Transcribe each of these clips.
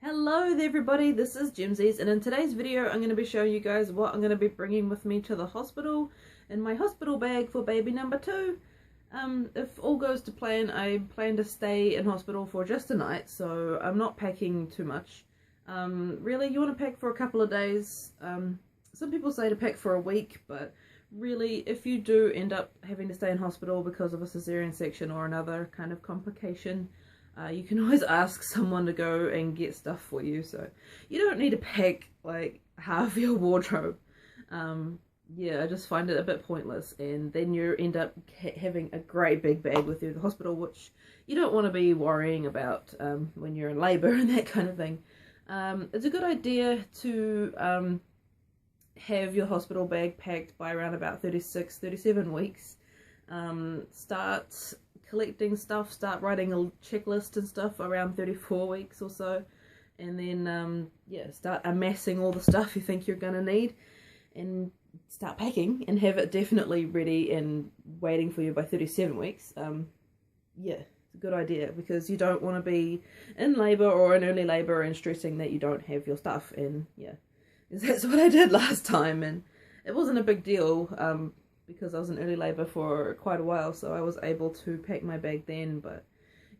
Hello there everybody, this is Jimsies, and in today's video I'm going to be showing you guys what I'm going to be bringing with me to the hospital in my hospital bag for baby number 2. If all goes to plan, I plan to stay in hospital for just a night, so I'm not packing too much. Really, you want to pack for a couple of days. Some people say to pack for a week, but really if you do end up having to stay in hospital because of a cesarean section or another kind of complication, you can always ask someone to go and get stuff for you, so you don't need to pack like half your wardrobe. Yeah, I just find it a bit pointless, and then you end up having a great big bag with you to the hospital, which you don't want to be worrying about when you're in labour and that kind of thing. It's a good idea to have your hospital bag packed by around about 36-37 weeks. Start collecting stuff, start writing a checklist and stuff around 34 weeks or so, and then yeah, start amassing all the stuff you think you're gonna need and start packing and have it definitely ready and waiting for you by 37 weeks. Yeah, it's a good idea because you don't want to be in labour or in early labour and stressing that you don't have your stuff. And yeah, that's what I did last time, and it wasn't a big deal because I was in early labour for quite a while, so I was able to pack my bag then. But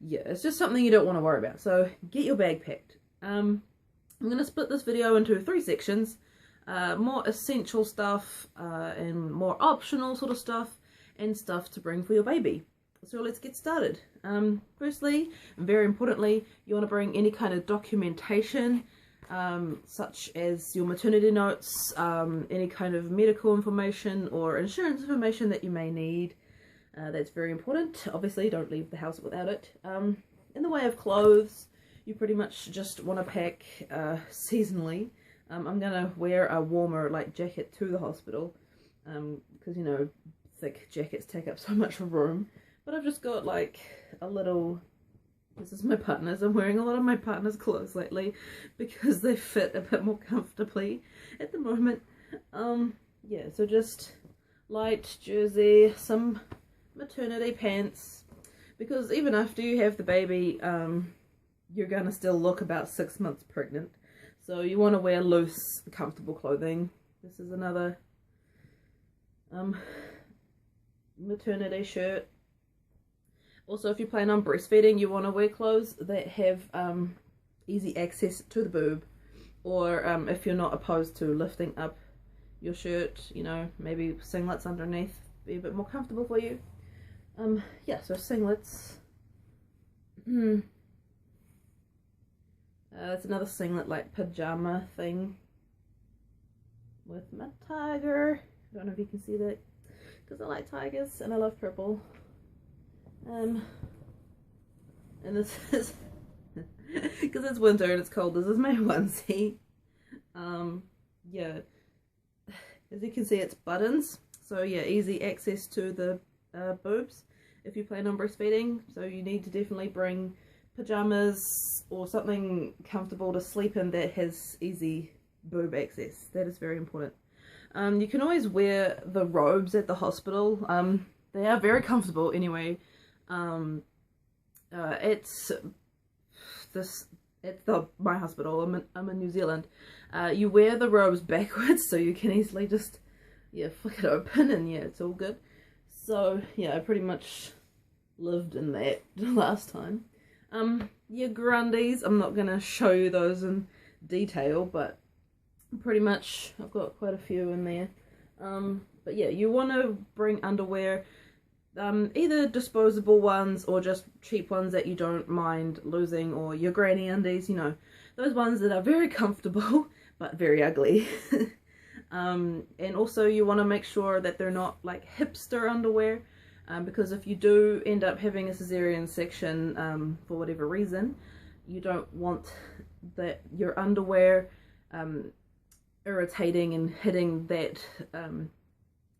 yeah, it's just something you don't want to worry about, so get your bag packed. I'm going to split this video into 3 sections, more essential stuff and more optional sort of stuff, and stuff to bring for your baby. So let's get started. Firstly, very importantly, you want to bring any kind of documentation, such as your maternity notes, any kind of medical information or insurance information that you may need. That's very important. Obviously don't leave the house without it. In the way of clothes, you pretty much just want to pack seasonally. I'm gonna wear a warmer like jacket to the hospital because you know, thick jackets take up so much room, but I've just got like a little, this is my partner's. I'm wearing a lot of my partner's clothes lately because they fit a bit more comfortably at the moment. Yeah, so just light jersey, some maternity pants, because even after you have the baby, you're gonna still look about 6 months pregnant. So you want to wear loose, comfortable clothing. This is another maternity shirt. Also, if you plan on breastfeeding, you want to wear clothes that have easy access to the boob, or if you're not opposed to lifting up your shirt, you know, maybe singlets underneath, be a bit more comfortable for you. Yeah, so singlets. It's another singlet like pajama thing with my tiger. I don't know if you can see that because I like tigers and I love purple. And this is because it's winter and it's cold, this is my onesie. Yeah, as you can see, it's buttons, so yeah, easy access to the boobs if you plan on breastfeeding. So you need to definitely bring pajamas or something comfortable to sleep in that has easy boob access. That is very important. You can always wear the robes at the hospital. They are very comfortable anyway. It's my hospital. I'm in New Zealand. You wear the robes backwards so you can easily just, yeah, flick it open and yeah, it's all good. So yeah, I pretty much lived in that last time. Your grandies, I'm not gonna show you those in detail, but pretty much I've got quite a few in there. But yeah, you want to bring underwear, either disposable ones or just cheap ones that you don't mind losing, or your granny undies, you know, those ones that are very comfortable but very ugly. And also you want to make sure that they're not like hipster underwear, because if you do end up having a cesarean section for whatever reason, you don't want that your underwear irritating and hitting that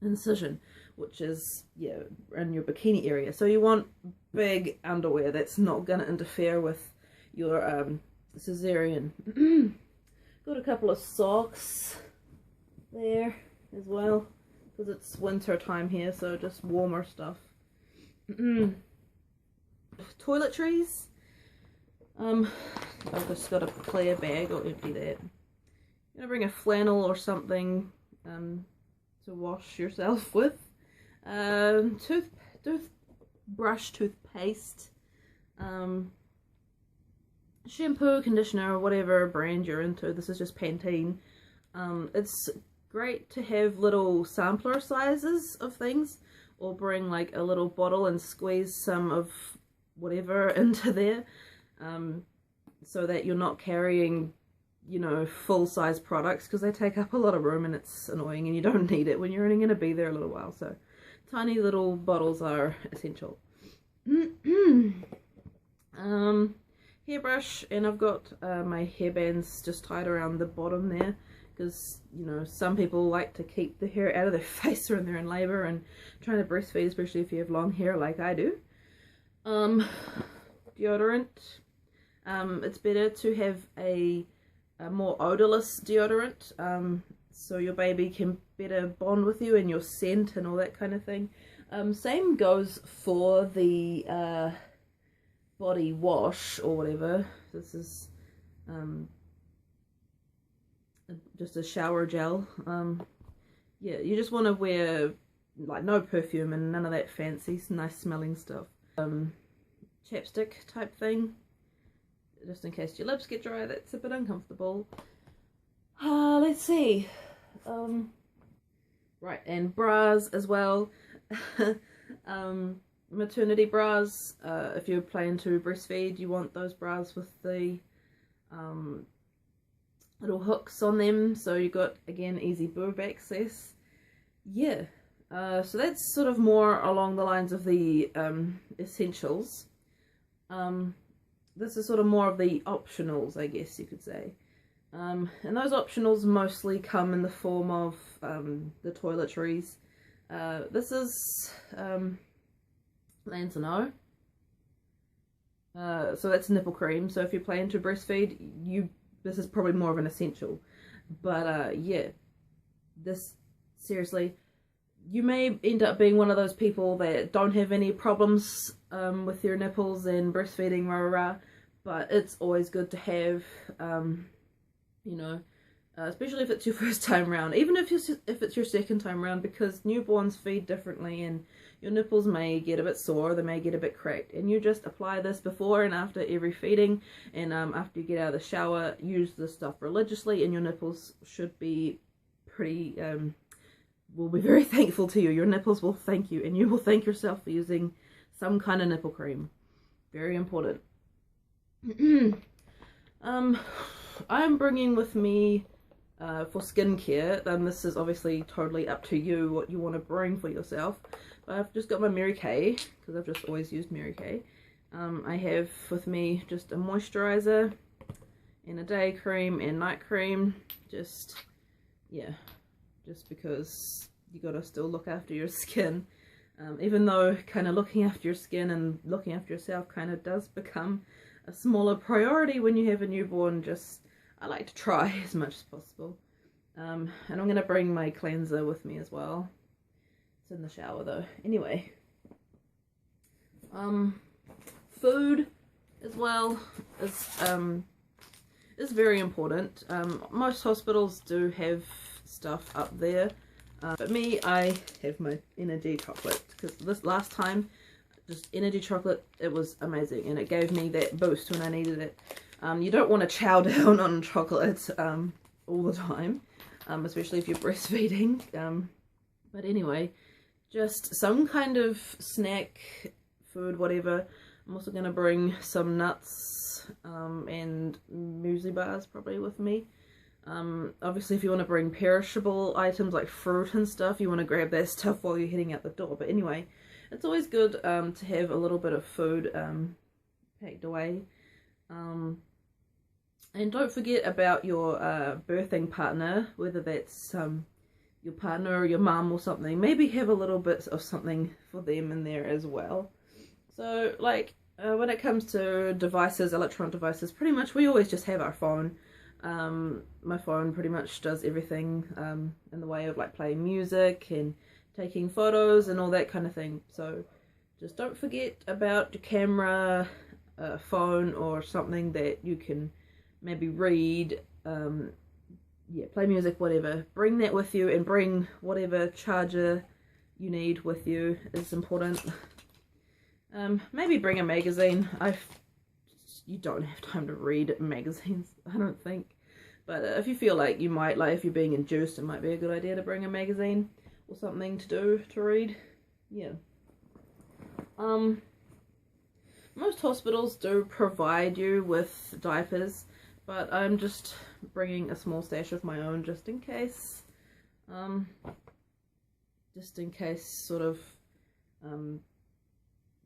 incision, which is, yeah, in your bikini area. So you want big underwear that's not going to interfere with your cesarean. Got a couple of socks there as well, because it's winter time here, so just warmer stuff. Toiletries, I've just got a clear bag, I'll empty that. I'm gonna bring a flannel or something to wash yourself with. Toothbrush, toothpaste, shampoo, conditioner, whatever brand you're into. This is just Pantene. It's great to have little sampler sizes of things, or bring like a little bottle and squeeze some of whatever into there, so that you're not carrying, you know, full-size products, because they take up a lot of room and it's annoying and you don't need it when you're only going to be there a little while. So tiny little bottles are essential. Hairbrush, and I've got my hairbands just tied around the bottom there, because, you know, some people like to keep the hair out of their face when they're in labor and trying to breastfeed, especially if you have long hair like I do. Deodorant. It's better to have a more odorless deodorant, so your baby can better bond with you and your scent and all that kind of thing. Same goes for the body wash or whatever. This is just a shower gel. Yeah, you just want to wear like no perfume and none of that fancy nice smelling stuff. Chapstick type thing, just in case your lips get dry. That's a bit uncomfortable. Let's see. Right, and bras as well. Maternity bras. If you're planning to breastfeed, you want those bras with the little hooks on them, so you got, again, easy boob access. Yeah, so that's sort of more along the lines of the essentials. This is sort of more of the optionals, I guess you could say. And those optionals mostly come in the form of the toiletries. This is Lansano. So that's nipple cream. So if you plan to breastfeed, this is probably more of an essential. But yeah, this, seriously, you may end up being one of those people that don't have any problems with your nipples and breastfeeding, rah rah rah, but it's always good to have, you know, especially if it's your first time round, even if it's your second time round, because newborns feed differently and your nipples may get a bit sore, they may get a bit cracked, and you just apply this before and after every feeding, and after you get out of the shower, use this stuff religiously, and your nipples should be pretty, will be very thankful to you. Your nipples will thank you, and you will thank yourself for using some kind of nipple cream. Very important. I'm bringing with me for skincare, then this is obviously totally up to you what you want to bring for yourself. But I've just got my Mary Kay, because I've just always used Mary Kay. I have with me just a moisturizer and a day cream and night cream. Just, yeah, just because you gotta still look after your skin. Even though kind of looking after your skin and looking after yourself kind of does become a smaller priority when you have a newborn, just I like to try as much as possible. And I'm going to bring my cleanser with me as well. It's in the shower though. Anyway. Food as well is very important. Most hospitals do have stuff up there. But me, I have my energy chocolate, because this last time, just energy chocolate, it was amazing, and it gave me that boost when I needed it. You don't want to chow down on chocolate all the time, especially if you're breastfeeding. But anyway, just some kind of snack, food, whatever. I'm also going to bring some nuts and muesli bars probably with me. Obviously if you want to bring perishable items like fruit and stuff, you want to grab that stuff while you're heading out the door. But anyway, it's always good to have a little bit of food packed away. And don't forget about your birthing partner, whether that's your partner or your mum or something. Maybe have a little bit of something for them in there as well. So like when it comes to devices, electronic devices, pretty much we always just have our phone. My phone pretty much does everything in the way of like playing music and taking photos and all that kind of thing. So just don't forget about your camera, a phone or something that you can maybe read, yeah, play music, whatever. Bring that with you, and bring whatever charger you need with you is important. Maybe bring a magazine. You don't have time to read magazines, I don't think. But if you feel like you might, like if you're being induced, it might be a good idea to bring a magazine or something to read. Yeah. Most hospitals do provide you with diapers, but I'm just bringing a small stash of my own just in case. Just in case, sort of,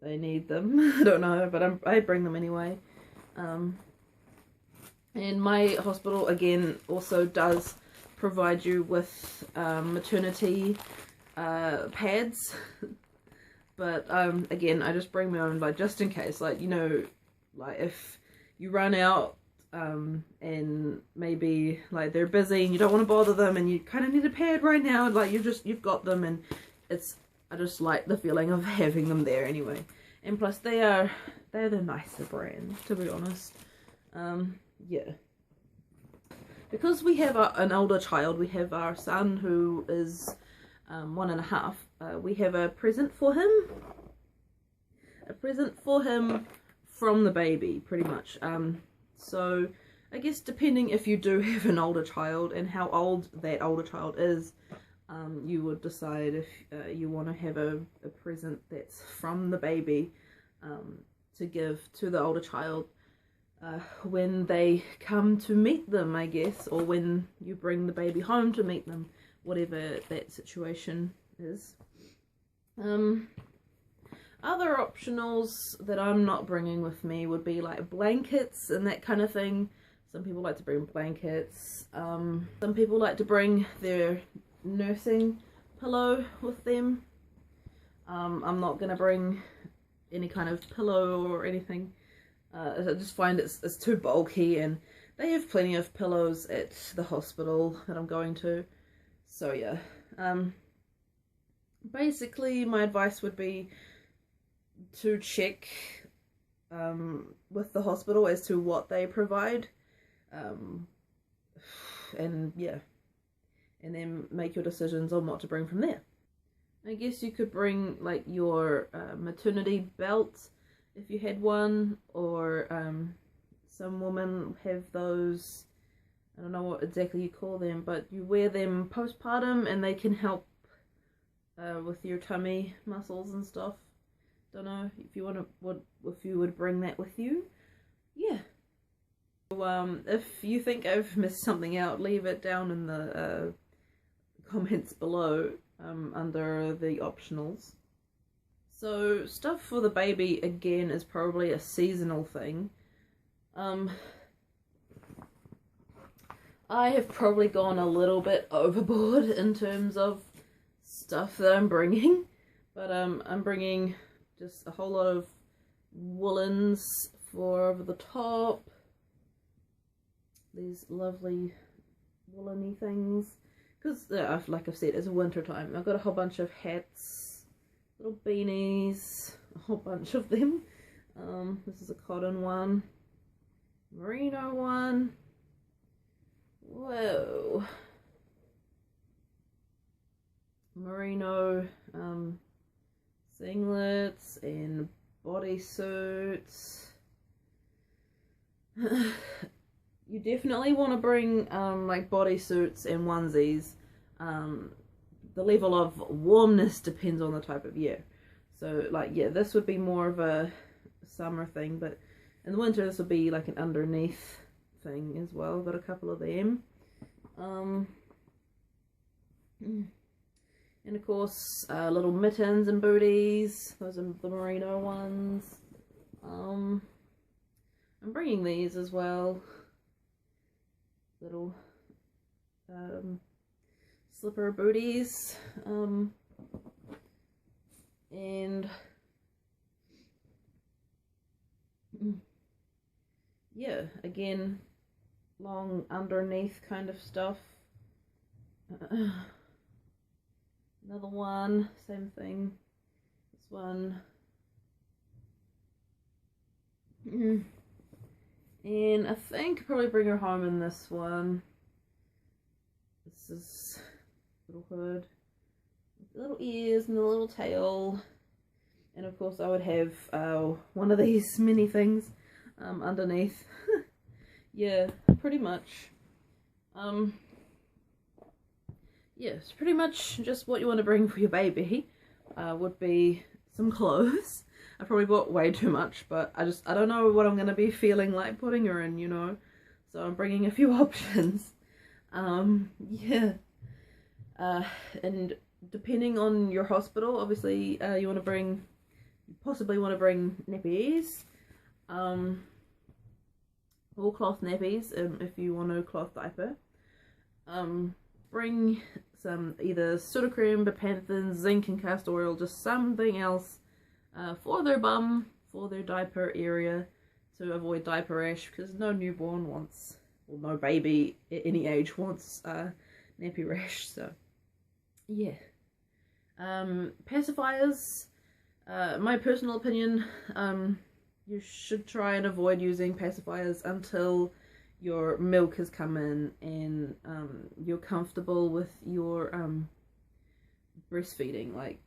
they need them. I don't know, but I bring them anyway. And my hospital, again, also does provide you with maternity pads. But again, I just bring my own, like, just in case, like, you know, like if you run out and maybe like they're busy and you don't want to bother them and you kind of need a pad right now, like you've got them, and I just like the feeling of having them there anyway. And plus they're the nicer brand, to be honest. Yeah, because we have an older child. We have our son who is 1.5. We have a present for him. A present for him from the baby, pretty much. So I guess depending if you do have an older child and how old that older child is, you would decide if you want to have a present that's from the baby to give to the older child when they come to meet them, I guess, or when you bring the baby home to meet them, whatever that situation is. Other optionals that I'm not bringing with me would be like blankets and that kind of thing. Some people like to bring blankets. Some people like to bring their nursing pillow with them. I'm not going to bring any kind of pillow or anything. I just find it's too bulky, and they have plenty of pillows at the hospital that I'm going to. So yeah. Basically my advice would be to check with the hospital as to what they provide, and yeah, and then make your decisions on what to bring from there. I guess you could bring like your maternity belt if you had one, or some women have those, I don't know what exactly you call them, but you wear them postpartum and they can help with your tummy muscles and stuff. Don't know if you if you would bring that with you. Yeah. So, if you think I've missed something out, leave it down in the comments below under the optionals. So stuff for the baby, again, is probably a seasonal thing. I have probably gone a little bit overboard in terms of stuff that I'm bringing, but I'm bringing just a whole lot of woolens for over the top, these lovely wooleny things, because like I've said, it's winter time. I've got a whole bunch of hats, little beanies, a whole bunch of them. This is a cotton one, merino one, whoa, merino singlets and bodysuits. You definitely want to bring like bodysuits and onesies. The level of warmness depends on the type of year. So like, yeah, this would be more of a summer thing, but in the winter this would be like an underneath thing as well. Got a couple of them. And of course, little mittens and booties. Those are the merino ones. I'm bringing these as well. Little slipper booties. And yeah, again, long underneath kind of stuff. Another one, same thing. This one. And I think I'll probably bring her home in this one. This is little hood, with little ears and the little tail. And of course I would have one of these mini things underneath. Yeah, pretty much. Yeah, it's pretty much just what you want to bring for your baby. Would be some clothes. I probably bought way too much, but I don't know what I'm going to be feeling like putting her in, you know. So I'm bringing a few options. Yeah. And depending on your hospital, obviously you possibly want to bring nappies. Or cloth nappies if you want a cloth diaper. Bring some either Sudocrem, Bepanthen, zinc and castor oil, just something else for their bum, for their diaper area, to avoid diaper rash, because no newborn wants, or no baby at any age wants nappy rash. So yeah. Pacifiers, my personal opinion, you should try and avoid using pacifiers until your milk has come in and you're comfortable with your breastfeeding. Like,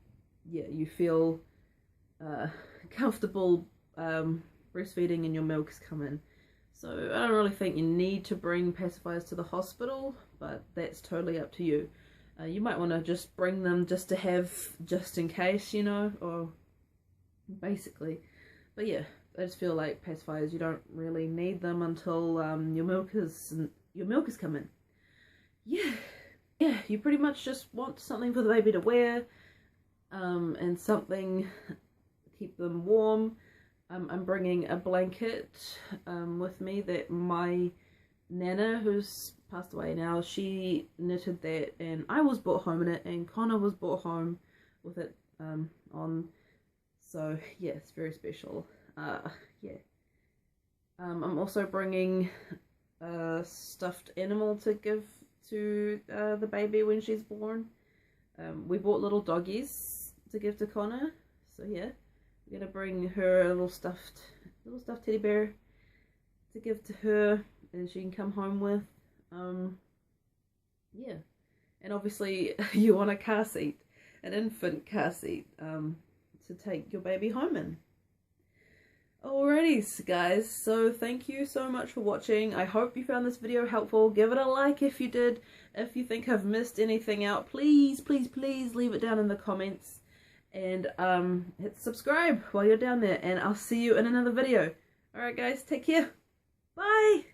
yeah, you feel comfortable breastfeeding and your milk has come in. So I don't really think you need to bring pacifiers to the hospital, but that's totally up to you. You might want to just bring them just to have, just in case, you know, or basically. But yeah, I just feel like pacifiers, you don't really need them until your milk has come in. Yeah, you pretty much just want something for the baby to wear, and something to keep them warm. I'm bringing a blanket with me that my Nana, who's passed away now, she knitted that, and I was brought home in it, and Connor was brought home with it on. So yeah, it's very special. Yeah. I'm also bringing a stuffed animal to give to the baby when she's born. We bought little doggies to give to Connor, so yeah, we're gonna bring her a little stuffed teddy bear to give to her, and she can come home with. Yeah, and obviously you want a car seat, an infant car seat, to take your baby home in. Alrighty guys, so thank you so much for watching. I hope you found this video helpful. Give it a like if you did. If you think I've missed anything out, please leave it down in the comments, and hit subscribe while you're down there, and I'll see you in another video. Alright guys, take care. Bye!